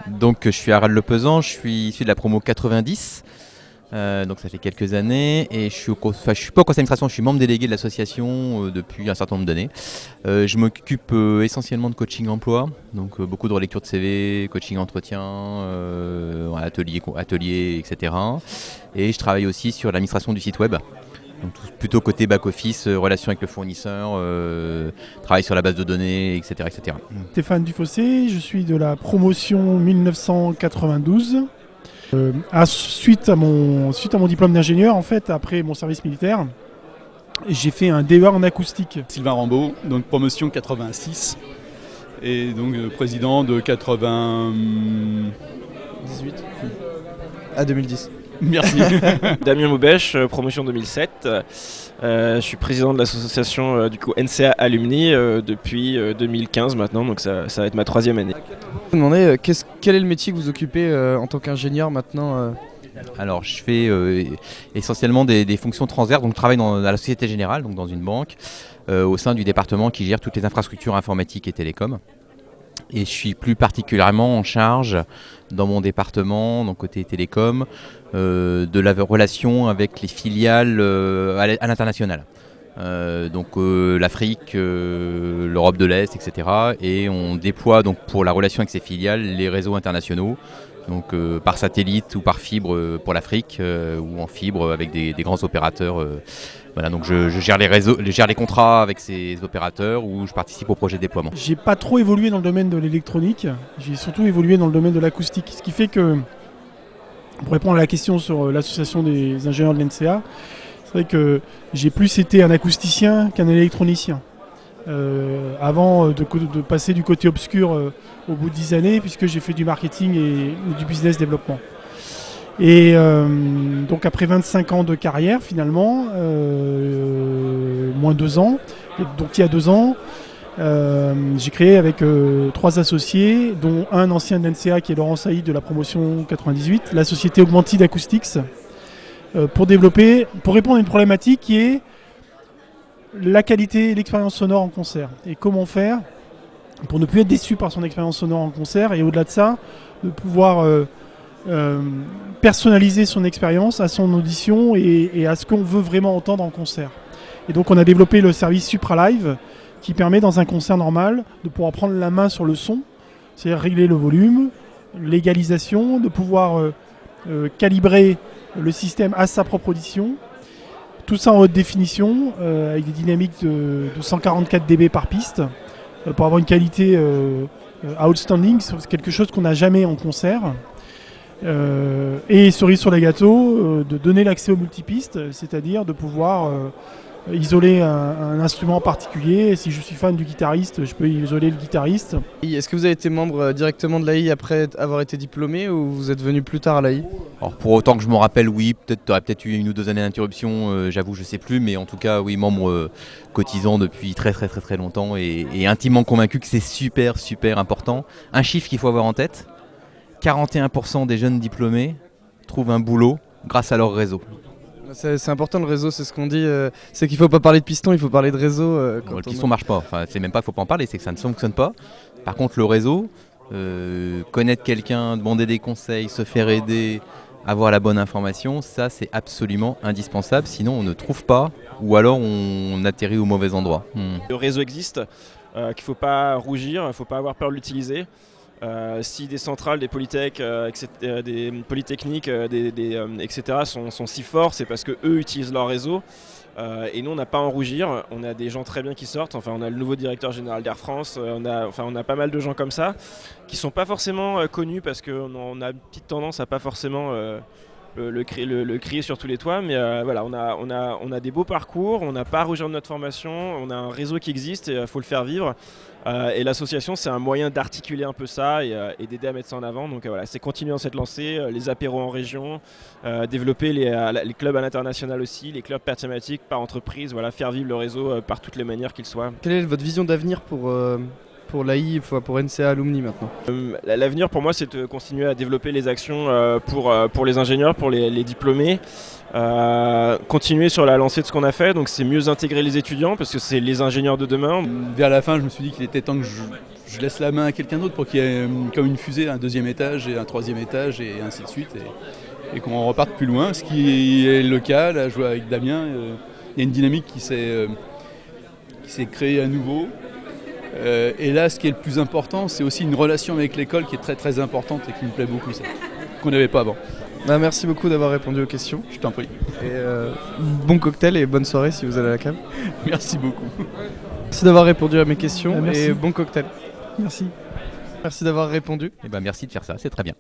Donc je suis Harald Lepezan, je suis issu de la promo 90, donc ça fait quelques années et je suis pas au conseil d'administration, je suis membre délégué de l'association depuis un certain nombre d'années. Je m'occupe essentiellement de coaching emploi, donc beaucoup de relecture de CV, coaching entretien, atelier, etc. Et je travaille aussi sur l'administration du site web. Donc plutôt côté back-office, relation avec le fournisseur, travail sur la base de données, etc. etc. Stéphane Dufossé, je suis de la promotion 1992. Suite à mon diplôme d'ingénieur, en fait, après mon service militaire, j'ai fait un DEA en acoustique. Sylvain Rambaud, donc promotion 86 et donc président de 18 à 2010. Merci. Damien Moubèche, promotion 2007. Je suis président de l'association du coup NCA Alumni depuis 2015 maintenant, donc ça va être ma 3e année. Je me demandais quel est le métier que vous occupez en tant qu'ingénieur maintenant Alors je fais essentiellement des fonctions transverses, donc je travaille à la Société Générale, donc dans une banque, au sein du département qui gère toutes les infrastructures informatiques et télécoms. Et je suis plus particulièrement en charge dans mon département, donc côté télécom, de la relation avec les filiales à l'international. Donc l'Afrique, l'Europe de l'Est, etc. Et on déploie donc pour la relation avec ces filiales les réseaux internationaux, donc par satellite ou par fibre pour l'Afrique ou en fibre avec des grands opérateurs. Voilà, donc je gère les réseaux, je gère les contrats avec ces opérateurs ou je participe au projet de déploiement. J'ai pas trop évolué dans le domaine de l'électronique, j'ai surtout évolué dans le domaine de l'acoustique. Ce qui fait que, pour répondre à la question sur l'association des ingénieurs de l'NCA, c'est vrai que j'ai plus été un acousticien qu'un électronicien. Avant de passer du côté obscur au bout de 10 années, puisque j'ai fait du marketing et du business développement. Et donc après 25 ans de carrière finalement, moins 2 ans, donc il y a 2 ans, j'ai créé avec 3 associés, dont un ancien de l'NCA qui est Laurent Saïd de la promotion 98, la société Augmented Acoustics, pour répondre à une problématique qui est la qualité et l'expérience sonore en concert. Et comment faire pour ne plus être déçu par son expérience sonore en concert et au-delà de ça, de pouvoir personnaliser son expérience à son audition et à ce qu'on veut vraiment entendre en concert. Et donc on a développé le service Supra Live qui permet dans un concert normal de pouvoir prendre la main sur le son, c'est-à-dire régler le volume, l'égalisation, de pouvoir calibrer le système à sa propre audition, tout ça en haute définition avec des dynamiques de 144 dB par piste pour avoir une qualité outstanding, c'est quelque chose qu'on n'a jamais en concert. Et cerise sur les gâteaux, de donner l'accès aux multipistes, c'est-à-dire de pouvoir isoler un instrument particulier. Et si je suis fan du guitariste, je peux isoler le guitariste. Est-ce que vous avez été membre directement de l'AI après avoir été diplômé ou vous êtes venu plus tard à l'AI ? Alors pour autant que je m'en rappelle, oui, t'aurais peut-être eu 1 ou 2 années d'interruption, j'avoue, je sais plus, mais en tout cas, oui, membre cotisant depuis très longtemps et intimement convaincu que c'est super important. Un chiffre qu'il faut avoir en tête, 41% des jeunes diplômés trouvent un boulot grâce à leur réseau. C'est important le réseau, c'est ce qu'on dit, c'est qu'il ne faut pas parler de piston, il faut parler de réseau. Le piston ne marche pas, enfin, c'est même pas qu'il ne faut pas en parler, c'est que ça ne fonctionne pas. Par contre le réseau, connaître quelqu'un, demander des conseils, se faire aider, avoir la bonne information, ça c'est absolument indispensable, sinon on ne trouve pas ou alors on atterrit au mauvais endroit. Le réseau existe, qu'il ne faut pas rougir, il ne faut pas avoir peur de l'utiliser. Si des centrales, des polytech, des polytechniques, etc. sont si forts, c'est parce qu'eux utilisent leur réseau. Et nous, on n'a pas à en rougir. On a des gens très bien qui sortent. Enfin, on a le nouveau directeur général d'Air France. On a pas mal de gens comme ça qui ne sont pas forcément connus parce qu'on a une petite tendance à pas forcément le crier sur tous les toits. Mais voilà, on a des beaux parcours. On n'a pas à rougir de notre formation. On a un réseau qui existe et il faut le faire vivre. Et l'association, c'est un moyen d'articuler un peu ça et d'aider à mettre ça en avant. Donc voilà, c'est continuer dans cette lancée, les apéros en région, développer les clubs à l'international aussi, les clubs par thématique, par entreprise, voilà, faire vivre le réseau par toutes les manières qu'il soit. Quelle est votre vision d'avenir pour l'AI, pour NCA Alumni maintenant ? L'avenir pour moi, c'est de continuer à développer les actions pour les ingénieurs, pour les diplômés. Continuer sur la lancée de ce qu'on a fait, donc c'est mieux intégrer les étudiants parce que c'est les ingénieurs de demain. Vers la fin, je me suis dit qu'il était temps que je laisse la main à quelqu'un d'autre pour qu'il y ait comme une fusée, un deuxième étage et un troisième étage et ainsi de suite. Et qu'on reparte plus loin, ce qui est le cas. Là, je vois avec Damien, il y a une dynamique qui s'est créée à nouveau. Et là, ce qui est le plus important, c'est aussi une relation avec l'école qui est très très importante et qui me plaît beaucoup, ça, qu'on n'avait pas avant. Bah, merci beaucoup d'avoir répondu aux questions. Je t'en prie. Et bon cocktail et bonne soirée si vous allez à la cave. Merci beaucoup. Merci d'avoir répondu à mes questions Merci. et bon cocktail. Merci. Merci d'avoir répondu. Eh ben, merci de faire ça, c'est très bien.